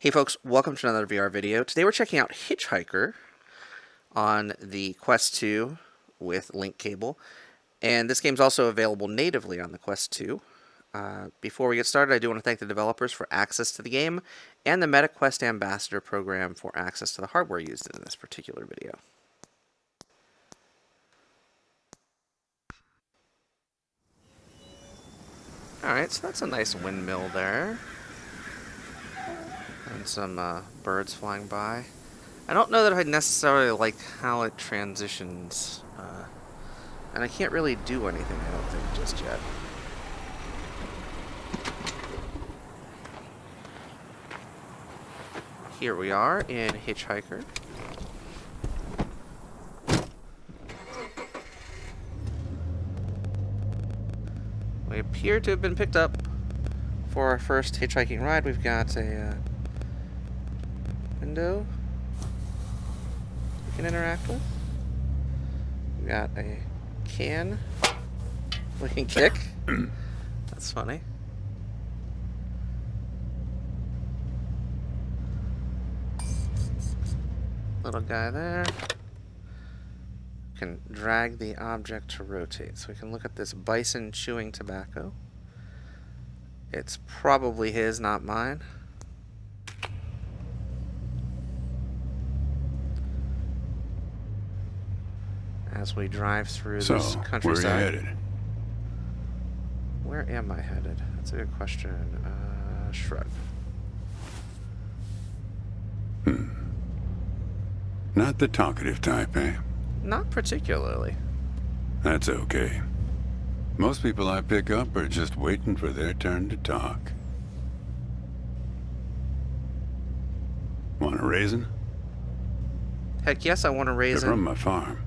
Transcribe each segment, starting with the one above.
Hey folks, welcome to another VR video. Today we're checking out HitchHiker on the Quest 2 with link cable. And this game's also available natively on the Quest 2. Before we get started, I do want to thank the developers for access to the game and the MetaQuest Ambassador program for access to the hardware used in this particular video. Alright, so that's a nice windmill there. And some birds flying by. I don't know that I necessarily like how it transitions, and I can't really do anything, I don't think, just yet. Here we are in HitchHiker. We appear to have been picked up for our first hitchhiking ride. We've got a window we can interact with. We got a can we can kick. That's funny. Little guy there. Can drag the object to rotate. So we can look at this bison chewing tobacco. It's probably his, not mine. As we drive through this countryside. Where are you headed? Where am I headed? That's a good question. Shrug. Not the talkative type, eh? Not particularly. That's okay. Most people I pick up are just waiting for their turn to talk. Want a raisin? Heck yes, I want a They're raisin. from my farm.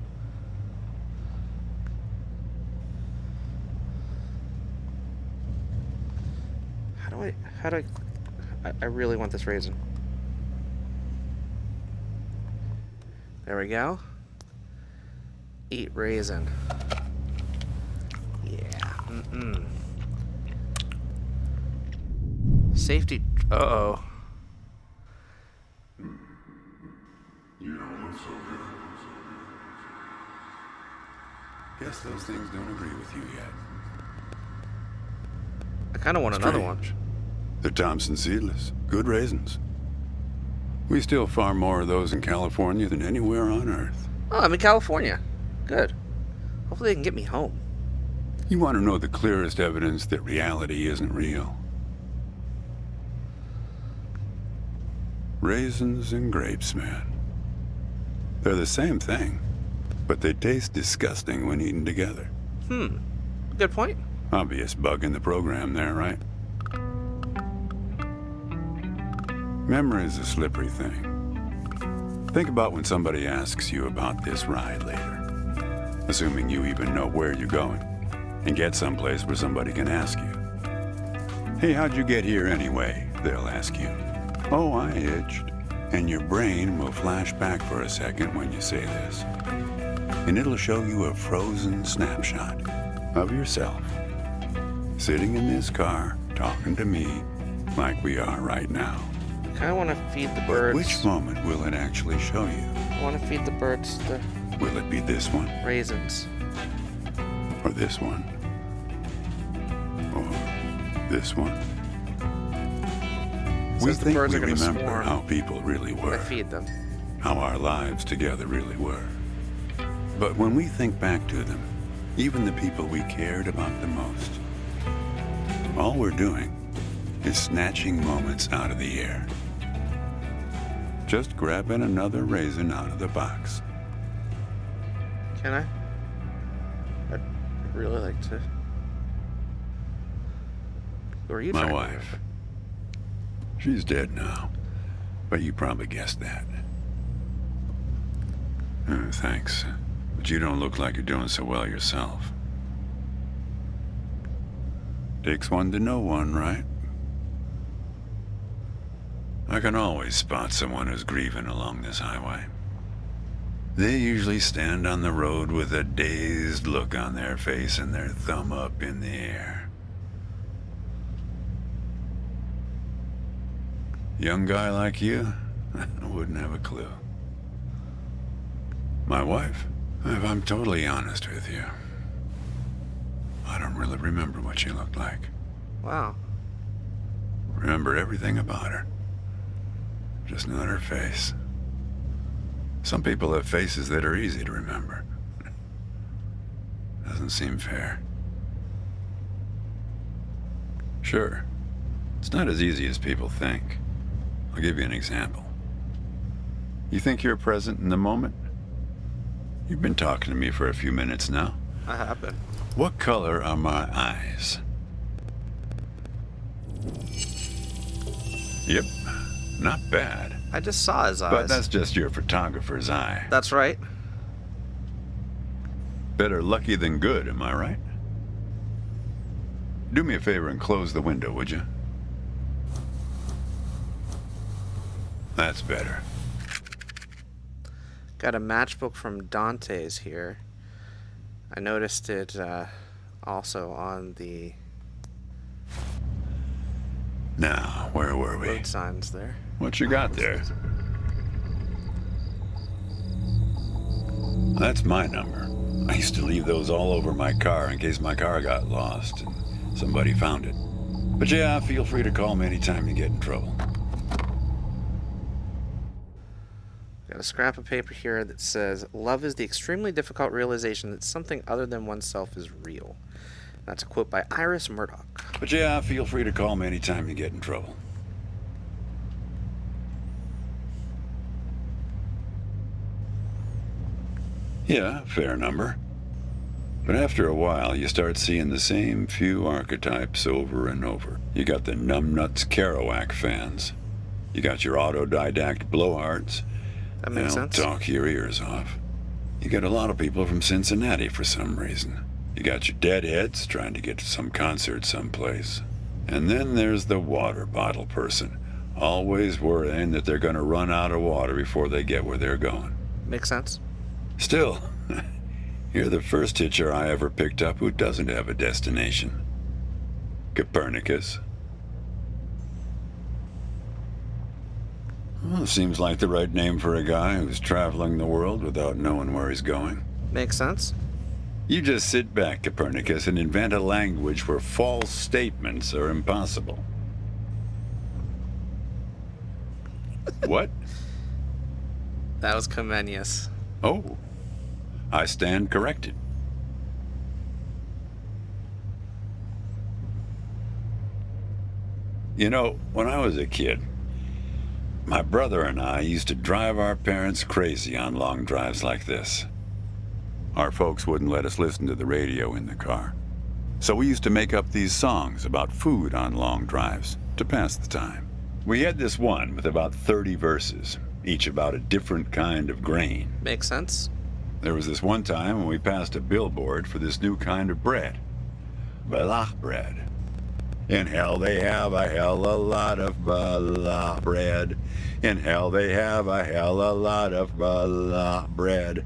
How do I really want this raisin. There we go. Eat raisin. Yeah. Safety. Uh-oh. You don't look so good. Guess those things don't agree with you yet. I kind of want another one. They're Thompson seedless. Good raisins. We still farm more of those in California than anywhere on Earth. Oh, I'm in California. Good. Hopefully they can get me home. You want to know the clearest evidence that reality isn't real? Raisins and grapes, man. They're the same thing, but they taste disgusting when eaten together. Good point. Obvious bug in the program there, right? Memory's a slippery thing. Think about when somebody asks you about this ride later, assuming you even know where you're going, and get someplace where somebody can ask you. Hey, how'd you get here anyway? They'll ask you. Oh, I hitched. And your brain will flash back for a second when you say this. And it'll show you a frozen snapshot of yourself, sitting in this car, talking to me like we are right now. I kind of want to feed the birds. But which moment will it actually show you? I want to feed the birds the Will it be this one? raisins. Or this one? Or this one? We Says the think birds we are gonna remember swarm how people really when I were, feed them. how our lives together really were. But when we think back to them, even the people we cared about the most, all we're doing is snatching moments out of the air. Just grabbing another raisin out of the box. Can I? I'd really like to. Who are you My trying to wife. remember? She's dead now, but you probably guessed that. Thanks, but you don't look like you're doing so well yourself. Takes one to know one, right? I can always spot someone who's grieving along this highway. They usually stand on the road with a dazed look on their face and their thumb up in the air. Young guy like you, I wouldn't have a clue. My wife, if I'm totally honest with you, I don't really remember what she looked like. Wow. Remember everything about her. Just not her face. Some people have faces that are easy to remember. Doesn't seem fair. Sure, it's not as easy as people think. I'll give you an example. You think you're present in the moment? You've been talking to me for a few minutes now. I have been. What color are my eyes? Yep, not bad. I just saw his eyes. But that's just your photographer's eye. That's right. Better lucky than good, am I right? Do me a favor and close the window, would you? That's better. Got a matchbook from Dante's here. I noticed it also on the Now, where were we? road signs there. What you got there? That's my number. I used to leave those all over my car in case my car got lost and somebody found it. But yeah, feel free to call me anytime you get in trouble. Got a scrap of paper here that says, "Love is the extremely difficult realization that something other than oneself is real." That's a quote by Iris Murdoch. But yeah, feel free to call me anytime you get in trouble. Yeah, fair number. But after a while, you start seeing the same few archetypes over and over. You got the numbnuts Kerouac fans. You got your autodidact blowhards. That makes They'll sense. talk your ears off. You get a lot of people from Cincinnati for some reason. You got your deadheads trying to get to some concert someplace. And then there's the water bottle person, always worrying that they're going to run out of water before they get where they're going. Makes sense. Still, you're the first hitcher I ever picked up who doesn't have a destination. Copernicus. Well, seems like the right name for a guy who's traveling the world without knowing where he's going. Makes sense. You just sit back, Copernicus, and invent a language where false statements are impossible. What? That was Comenius. Oh, I stand corrected. You know, when I was a kid, my brother and I used to drive our parents crazy on long drives like this. Our folks wouldn't let us listen to the radio in the car. So we used to make up these songs about food on long drives to pass the time. We had this one with about 30 verses, each about a different kind of grain. Makes sense. There was this one time when we passed a billboard for this new kind of bread. Balach bread. In hell they have a hell a lot of balach bread. In hell they have a hell a lot of balach bread.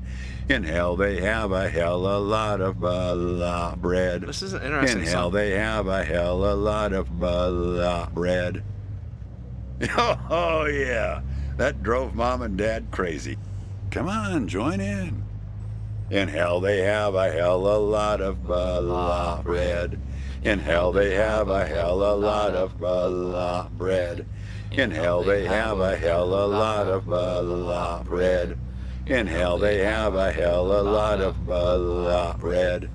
In hell they have a hell a lot of balach bread. This is an interesting In hell song. they have a hell a lot of balach bread. Oh yeah, that drove Mom and Dad crazy. Come on, join in. In hell they have a hell a lot of balach bread. In hell they have a hell a lot of balach bread. In hell they have a hell a lot of balach bread. In hell they have a hell a lot of balach bread.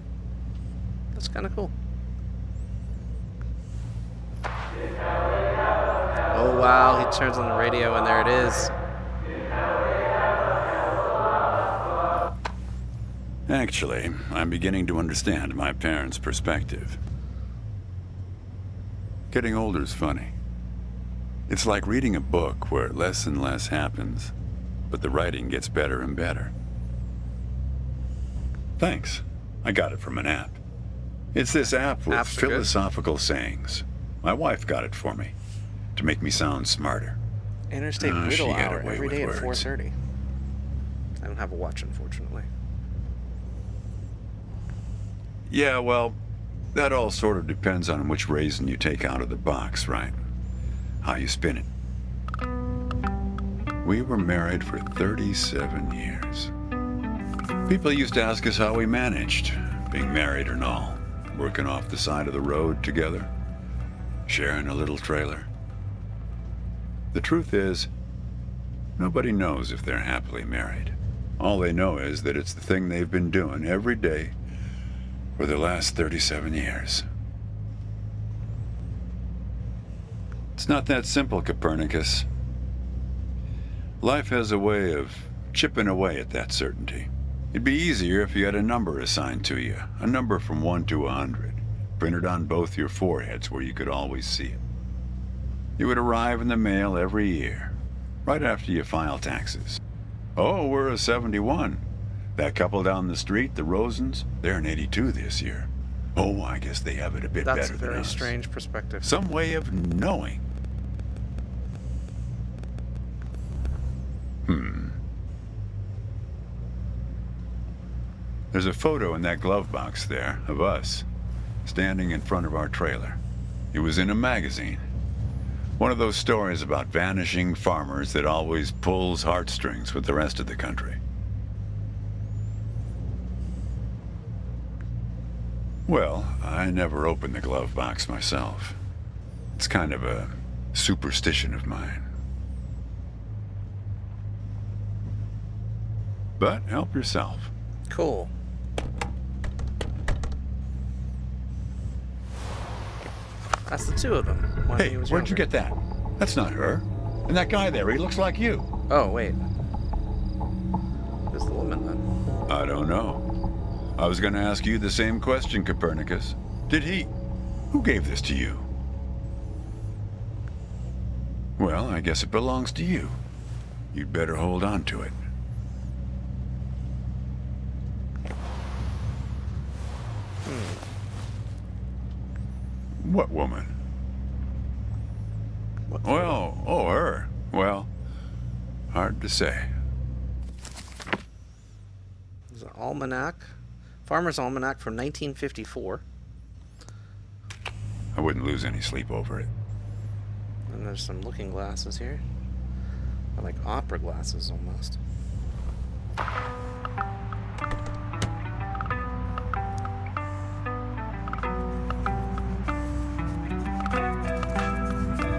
That's kind of cool. Oh wow, he turns on the radio and there it is. Actually, I'm beginning to understand my parents' perspective. Getting older's funny. It's like reading a book where less and less happens, but the writing gets better and better. Thanks. I got it from an app. It's this app with Apps are good. philosophical sayings. My wife got it for me to make me sound smarter. Interstate Oh, she Riddle got Hour away every with day at words. 4:30. I don't have a watch, unfortunately. Yeah, well, that all sort of depends on which raisin you take out of the box, right? How you spin it. We were married for 37 years. People used to ask us how we managed, being married and all, working off the side of the road together, sharing a little trailer. The truth is, nobody knows if they're happily married. All they know is that it's the thing they've been doing every day for the last 37 years. It's not that simple, Copernicus. Life has a way of chipping away at that certainty. It'd be easier if you had a number assigned to you, a number from 1 to 100, printed on both your foreheads where you could always see it. It would arrive in the mail every year, right after you file taxes. Oh, we're a 71. That couple down the street, the Rosens, they're an 82 this year. Oh, I guess they have it a bit better than us. That's a very strange perspective. Some way of knowing. There's a photo in that glove box there of us, standing in front of our trailer. It was in a magazine. One of those stories about vanishing farmers that always pulls heartstrings with the rest of the country. Well, I never opened the glove box myself. It's kind of a superstition of mine. But help yourself. Cool. That's the two of them. When Hey, he was where'd you younger. get that? That's not her. And that guy there, he looks like you. Oh, wait. Who's the woman then? I don't know. I was going to ask you the same question, Copernicus. Did he? Who gave this to you? Well, I guess it belongs to you. You'd better hold on to it. What woman? What? Well, oh, her. Well, hard to say. There's an almanac. Farmer's Almanac from 1954. I wouldn't lose any sleep over it. And there's some looking glasses here. They're like opera glasses almost.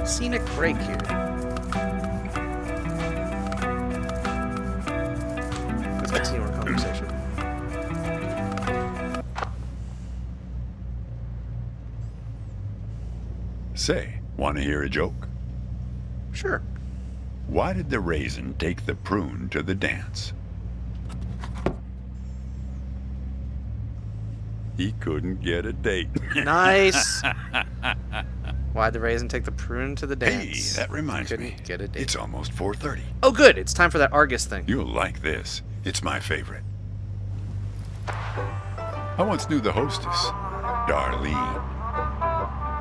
Scenic break here. Let's continue our conversation. Say, want to hear a joke? Sure. Why did the raisin take the prune to the dance? He couldn't get a date. Nice. Why'd the raisin take the prune to the Hey, dance? that reminds me. Couldn't get a date. It's almost 4:30. Oh, good. It's time for that Argus thing. You'll like this. It's my favorite. I once knew the hostess, Darlene.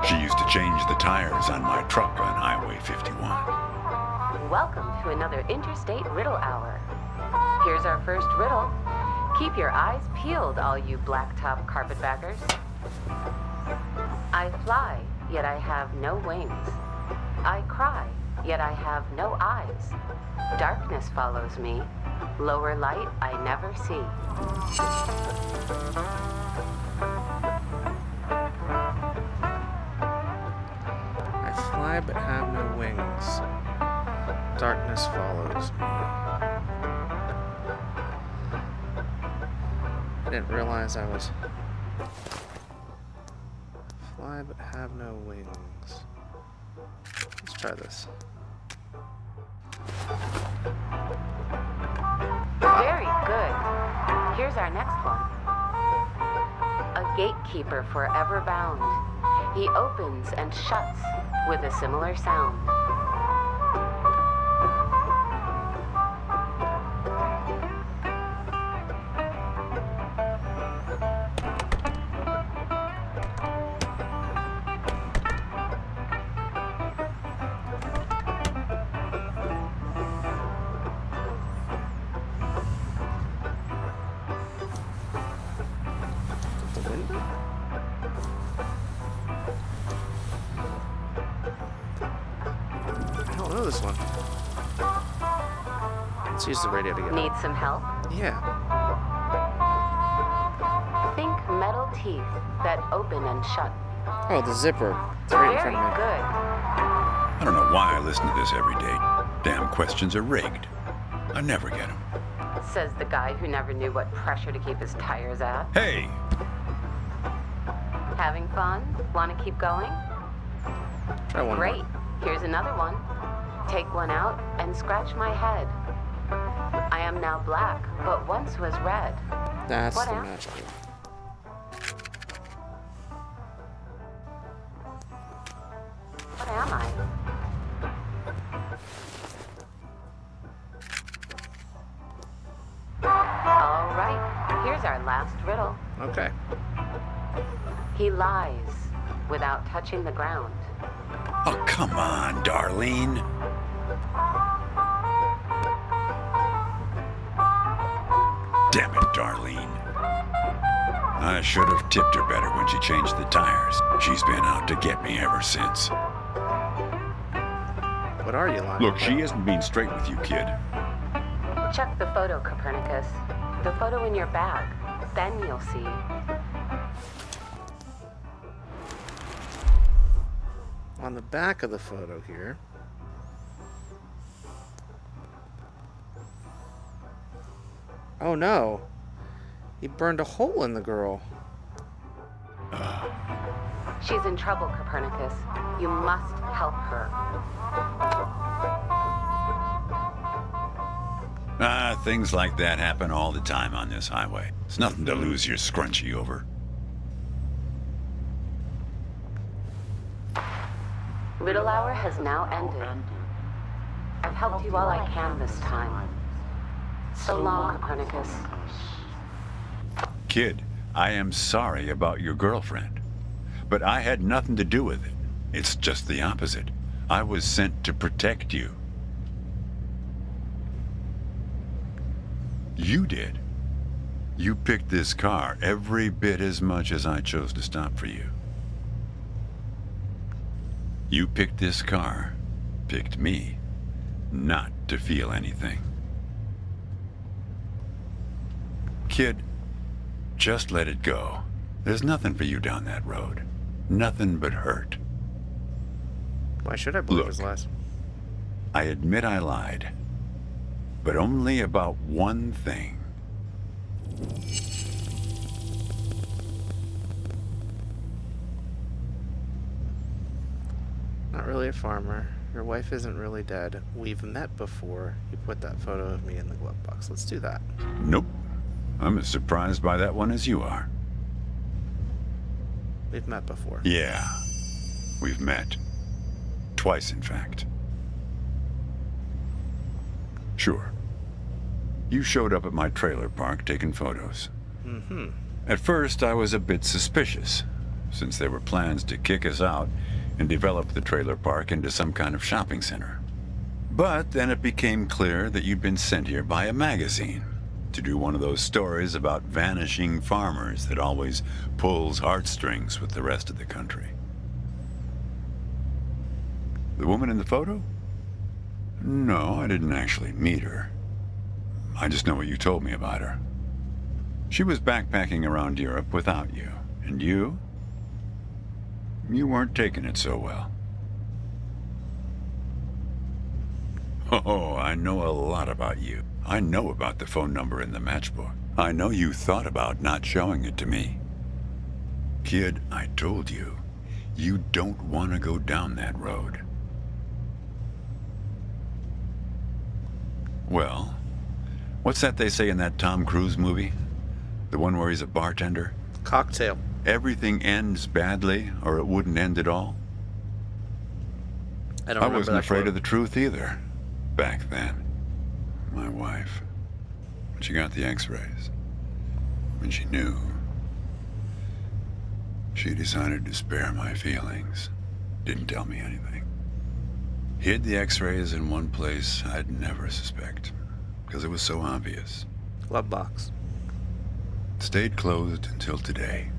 She used to change the tires on my truck on Highway 51. Welcome to another Interstate Riddle Hour. Here's our first riddle. Keep your eyes peeled, all you blacktop carpetbaggers. I fly, yet I have no wings. I cry, yet I have no eyes. Darkness follows me. Lower light I never see. I fly but have no wings. Darkness follows me. I didn't realize I was... Fly but have no wings. Let's try this. Very good. Here's our next one. A gatekeeper forever bound. He opens and shuts with a similar sound. The window? I don't know this one. Let's use the radio together. Need some help? Yeah. Think metal teeth that open and shut. Oh, the zipper. It's right in Very front of me. good. I don't know why I listen to this every day. Damn questions are rigged. I never get them. Says the guy who never knew what pressure to keep his tires at. Hey! Having fun? Want to keep going? Try one Great. more. Here's another one. Take one out and scratch my head. I am now black, but once was red. That's What the am- match clue. What am I? All right, here's our last riddle. Okay. He lies without touching the ground. Oh, come on, Darlene. Damn it, Darlene. I should have tipped her better when she changed the tires. She's been out to get me ever since. What are you lying Look, about? she isn't being straight with you, kid. Check the photo, Copernicus. The photo in your bag. Then you'll see. On the back of the photo here. Oh no. He burned a hole in the girl. She's in trouble, Copernicus. You must help her. Things like that happen all the time on this highway. It's nothing to lose your scrunchie over. Riddle hour has now ended. I've helped you all I can this time. So long, Copernicus. Kid, I am sorry about your girlfriend, but I had nothing to do with it. It's just the opposite. I was sent to protect you. You did. You picked this car every bit as much as I chose to stop for you. You picked this car, picked me, not to feel anything. Kid, just let it go. There's nothing for you down that road. Nothing but hurt. Why should I believe Look. his lies? I admit I lied, but only about one thing. Not really a farmer. Your wife isn't really dead. We've met before. You put that photo of me in the glove box. Let's do that. Nope. I'm as surprised by that one as you are. We've met before. Yeah, we've met. Twice, in fact. Sure. You showed up at my trailer park taking photos. Mm-hmm. At first, I was a bit suspicious, since there were plans to kick us out and develop the trailer park into some kind of shopping center. But then it became clear that you'd been sent here by a magazine to do one of those stories about vanishing farmers that always pulls heartstrings with the rest of the country. The woman in the photo? No, I didn't actually meet her. I just know what you told me about her. She was backpacking around Europe without you. And you? You weren't taking it so well. Oh, I know a lot about you. I know about the phone number in the matchbook. I know you thought about not showing it to me. Kid, I told you, you don't want to go down that road. Well, what's that they say in that Tom Cruise movie? The one where he's a bartender? Cocktail. Everything ends badly, or it wouldn't end at all? I don't I remember wasn't that afraid quote. of the truth either, back then. My wife, when she got the x-rays, when she knew, she decided to spare my feelings. Didn't tell me anything. Hid the x-rays in one place I'd never suspect, because it was so obvious. Glove box. Stayed closed until today,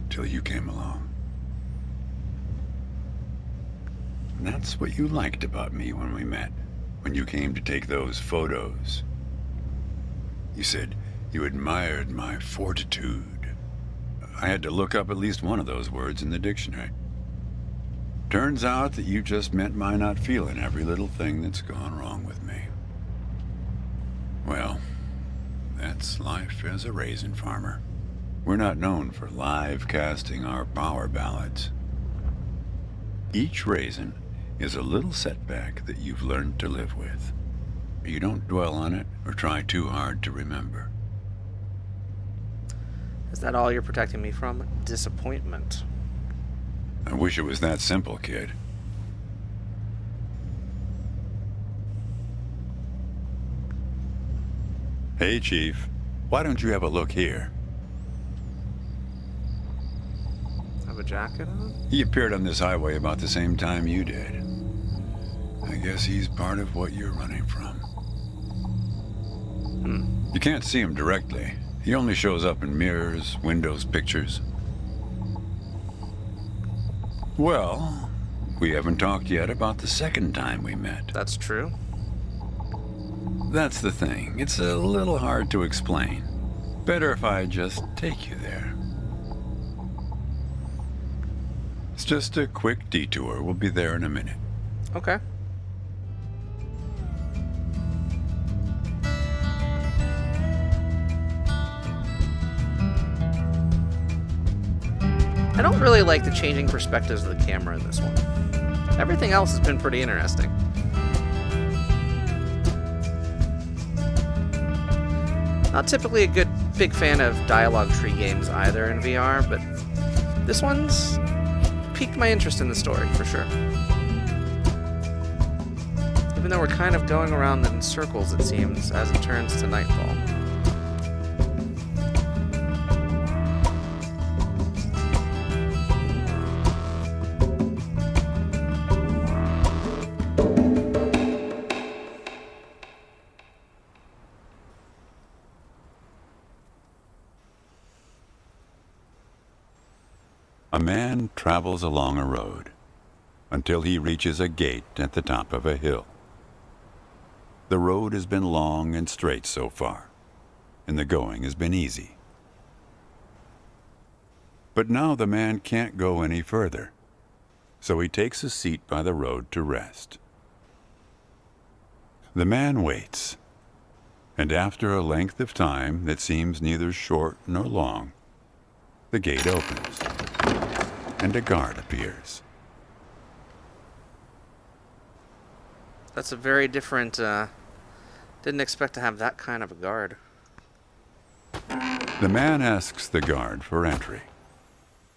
till you came along. And that's what you liked about me when we met. when you came to take those photos. You said you admired my fortitude. I had to look up at least one of those words in the dictionary. Turns out that you just meant my not feeling every little thing that's gone wrong with me. Well, that's life as a raisin farmer. We're not known for live casting our power ballads. Each raisin is a little setback that you've learned to live with. You don't dwell on it or try too hard to remember. Is that all you're protecting me from? Disappointment. I wish it was that simple, kid. Hey, Chief. Why don't you have a look here? Have a jacket on? He appeared on this highway about the same time you did. I guess he's part of what you're running from. You can't see him directly. He only shows up in mirrors, windows, pictures. Well, we haven't talked yet about the second time we met. That's true. That's the thing. It's a little hard to explain. Better if I just take you there. It's just a quick detour. We'll be there in a minute. Okay. I don't really like the changing perspectives of the camera in this one. Everything else has been pretty interesting. Not typically a big fan of dialogue tree games either in VR, but this one's piqued my interest in the story, for sure. Even though we're kind of going around in circles, it seems, as it turns to nightfall. A man travels along a road until he reaches a gate at the top of a hill. The road has been long and straight so far, and the going has been easy. But now the man can't go any further, so he takes a seat by the road to rest. The man waits, and after a length of time that seems neither short nor long, the gate opens, and a guard appears. That's a very different, didn't expect to have that kind of a guard. The man asks the guard for entry,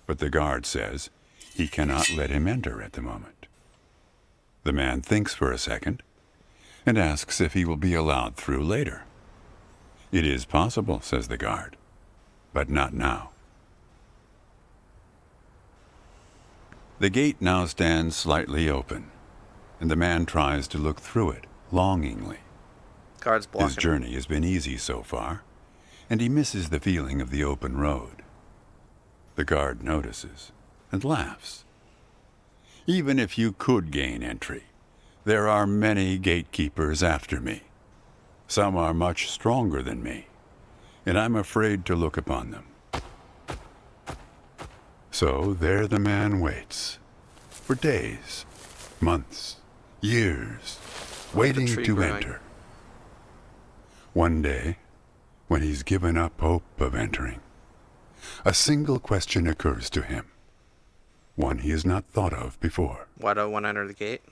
but the guard says he cannot let him enter at the moment. The man thinks for a second and asks if he will be allowed through later. It is possible, says the guard, but not now. The gate now stands slightly open, and the man tries to look through it longingly. Guard's blocking. His journey has been easy so far, and he misses the feeling of the open road. The guard notices and laughs. Even if you could gain entry, there are many gatekeepers after me. Some are much stronger than me, and I'm afraid to look upon them. So there the man waits, for days, months, years, waiting to growing. enter. One day, when he's given up hope of entering, a single question occurs to him, one he has not thought of before. Why do I want to enter the gate?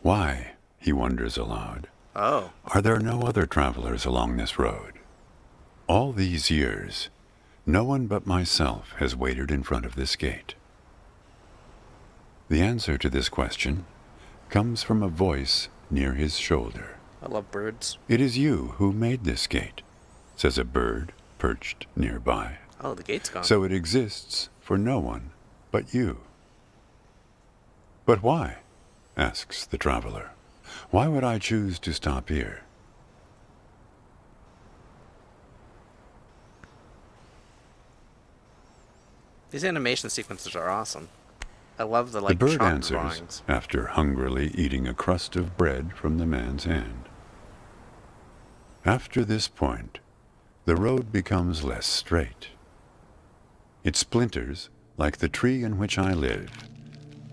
Why, he wonders aloud, Oh. are there no other travelers along this road? All these years, no one but myself has waited in front of this gate. The answer to this question comes from a voice near his shoulder. I love birds. It is you who made this gate, says a bird perched nearby. Oh, the gate's gone. So it exists for no one but you. But why? Asks the traveler. Why would I choose to stop here? These animation sequences are awesome. I love the The bird chalk answers drawings. after hungrily eating a crust of bread from the man's hand. After this point, the road becomes less straight. It splinters like the tree in which I live,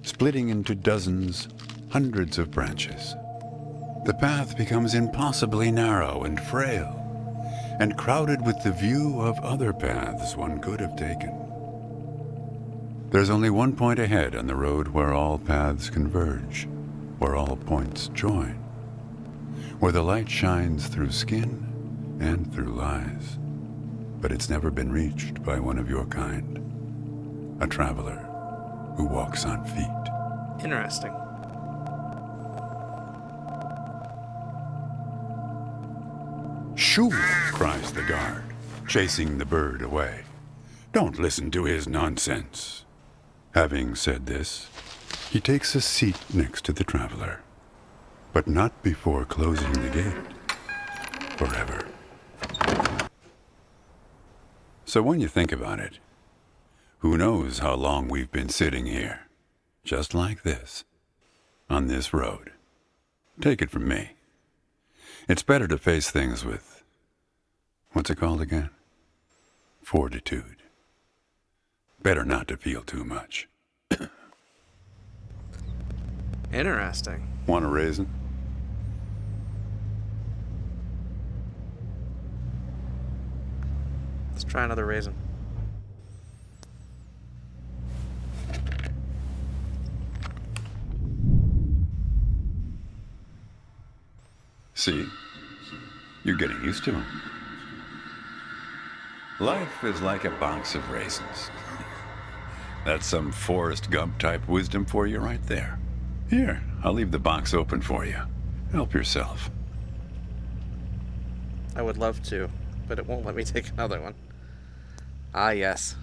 splitting into dozens, hundreds of branches. The path becomes impossibly narrow and frail, and crowded with the view of other paths one could have taken. There's only one point ahead on the road where all paths converge, where all points join, where the light shines through skin and through lies. But it's never been reached by one of your kind, a traveler who walks on feet. Interesting. Shoo! Cries the guard, chasing the bird away. Don't listen to his nonsense. Having said this, he takes a seat next to the traveler, but not before closing the gate forever. So when you think about it, who knows how long we've been sitting here, just like this, on this road. Take it from me. It's better to face things with, what's it called again? Fortitude. Better not to feel too much. Interesting. Want a raisin? Let's try another raisin. See? You're getting used to them. Life is like a box of raisins. That's some Forrest Gump type wisdom for you right there. Here, I'll leave the box open for you. Help yourself. I would love to, but it won't let me take another one. Ah, yes.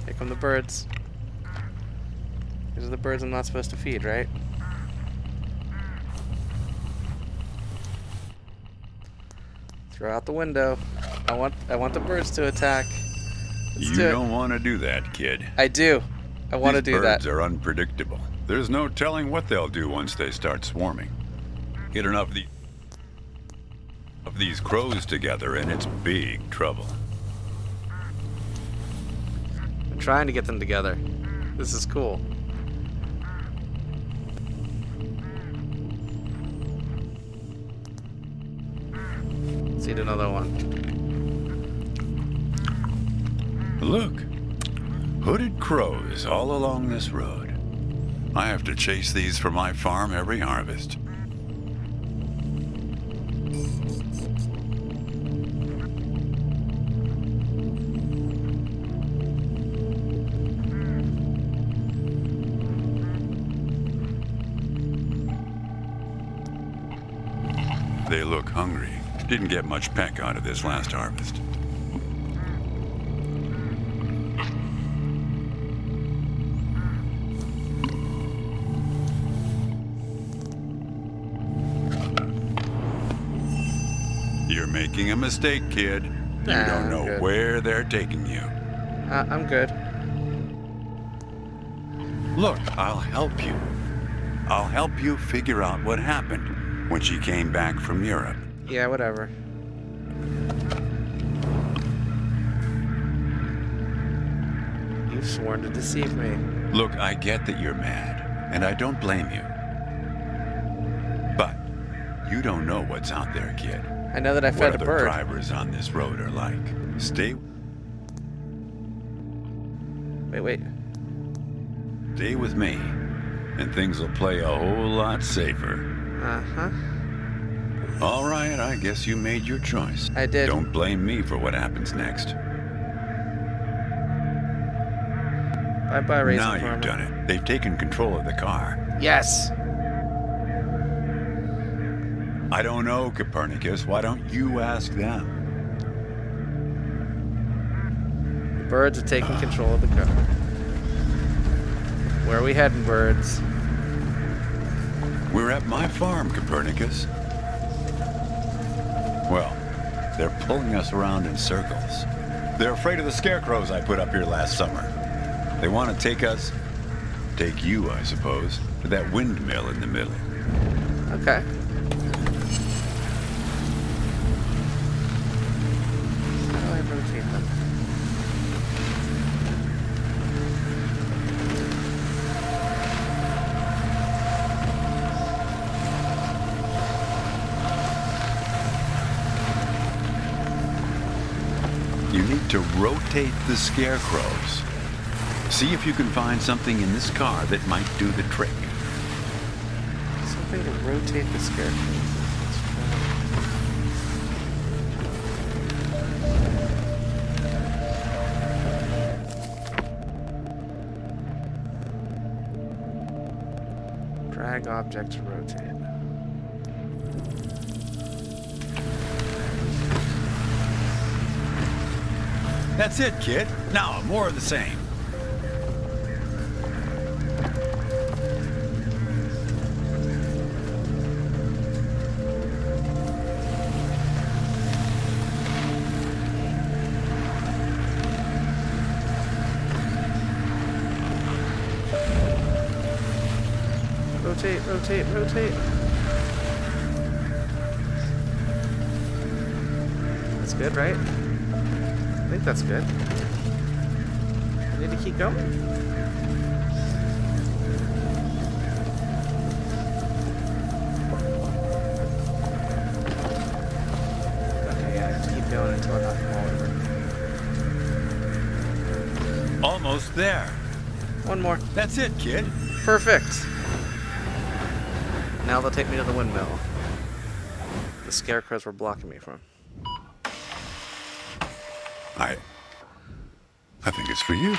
Here come the birds. These are the birds I'm not supposed to feed, right? Throw out the window. I want the birds to attack. Let's You do it. don't want to do that, kid. I do. I want to These do that. birds are unpredictable. There's no telling what they'll do once they start swarming. Get enough of these crows together and it's big trouble. I'm trying to get them together. This is cool. Let's eat another one. Look, hooded crows all along this road. I have to chase these for my farm every harvest. They look hungry. Didn't get much peck out of this last harvest. You're making a mistake, kid. You Nah, don't I'm know good. where they're taking you. I'm good. Look, I'll help you. I'll help you figure out what happened when she came back from Europe. Yeah, whatever. You've sworn to deceive me. Look, I get that you're mad, and I don't blame you. But you don't know what's out there, kid. I know that I What fed a other bird. drivers on this road are like. Stay Wait. with me, and things will play a whole lot safer. Uh-huh. All right, I guess you made your choice. I did. Don't blame me for what happens next. Bye-bye, raisin Now farmer. you've done it. They've taken control of the car. Yes! I don't know, Copernicus. Why don't you ask them? The birds are taking control of the car. Where are we heading, birds? We're at my farm, Copernicus. Well, they're pulling us around in circles. They're afraid of the scarecrows I put up here last summer. They want to take you, I suppose, to that windmill in the middle. Okay. How do I rotate them? You need to rotate the scarecrows. See if you can find something in this car that might do the trick. Something to rotate the scarecrow. Drag object to rotate. That's it, kid. Now, more of the same. Rotate, rotate, rotate. That's good, right? I think that's good. I need to keep going. Okay, yeah, I have to keep going until I knock them all over. Almost there. One more. That's it, kid. Perfect. Now they'll take me to the windmill. The scarecrows were blocking me from. I think it's for you.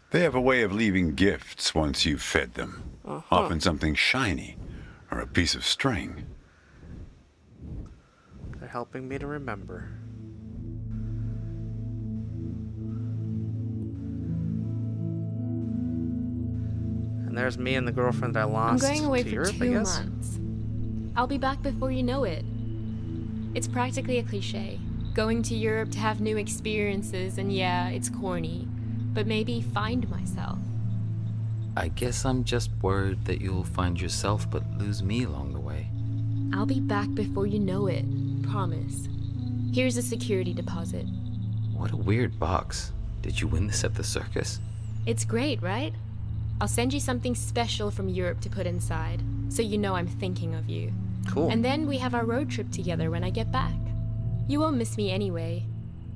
They have a way of leaving gifts once you've fed them. Often something shiny or a piece of string. They're helping me to remember. And there's me and the girlfriend I I'm lost going away to for Europe, I 2 guess. months. I'll be back before you know it. It's practically a cliche. Going to Europe to have new experiences, and yeah, it's corny, but maybe find myself. I guess I'm just worried that you'll find yourself but lose me along the way. I'll be back before you know it. Promise. Here's a security deposit. What a weird box. Did you win this at the circus? It's great, right? I'll send you something special from Europe to put inside, so you know I'm thinking of you. Cool. And then we have our road trip together when I get back. You won't miss me anyway.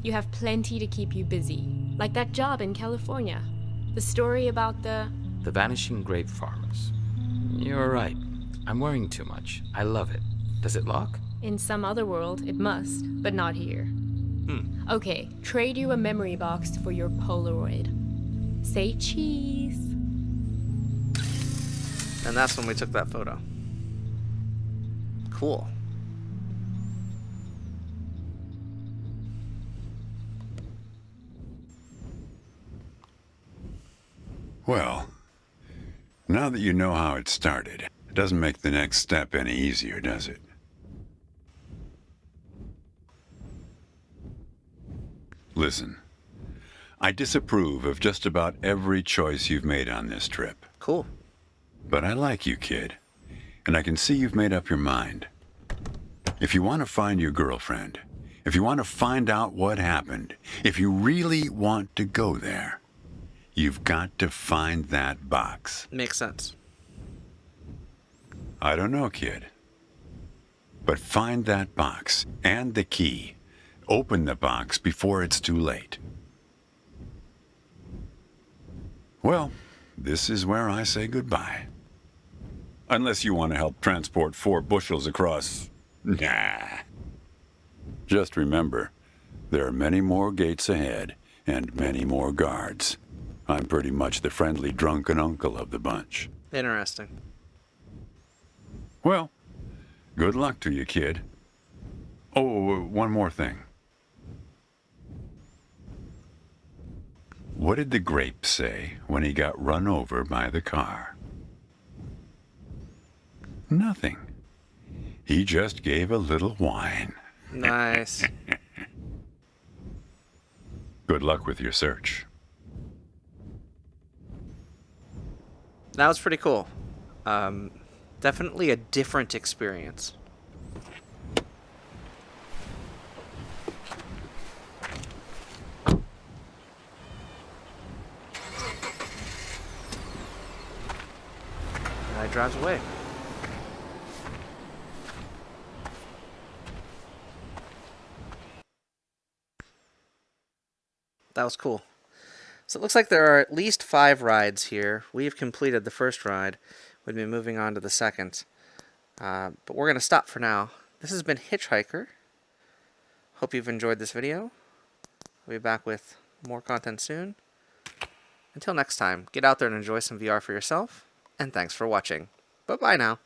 You have plenty to keep you busy, like that job in California. The story about the vanishing grape farmers. You're right. I'm worrying too much. I love it. Does it lock? In some other world, it must, but not here. Okay, trade you a memory box for your Polaroid. Say cheese. And that's when we took that photo. Cool. Well, now that you know how it started, it doesn't make the next step any easier, does it? Listen, I disapprove of just about every choice you've made on this trip. Cool. But I like you, kid, and I can see you've made up your mind. If you want to find your girlfriend, if you want to find out what happened, if you really want to go there, you've got to find that box. Makes sense. I don't know, kid. But find that box and the key. Open the box before it's too late. Well, this is where I say goodbye. Unless you want to help transport 4 bushels across. Nah. Just remember, there are many more gates ahead and many more guards. I'm pretty much the friendly drunken uncle of the bunch. Interesting. Well, good luck to you, kid. Oh, one more thing. What did the grape say when he got run over by the car? Nothing. He just gave a little whine. Nice. Good luck with your search. That was pretty cool. Definitely a different experience. Guy drives away. That was cool. So it looks like there are at least 5 rides here. We have completed the first ride. We'd be moving on to the second. But we're going to stop for now. This has been HitchHiker. Hope you've enjoyed this video. We'll be back with more content soon. Until next time, get out there and enjoy some VR for yourself. And thanks for watching. Bye-bye now.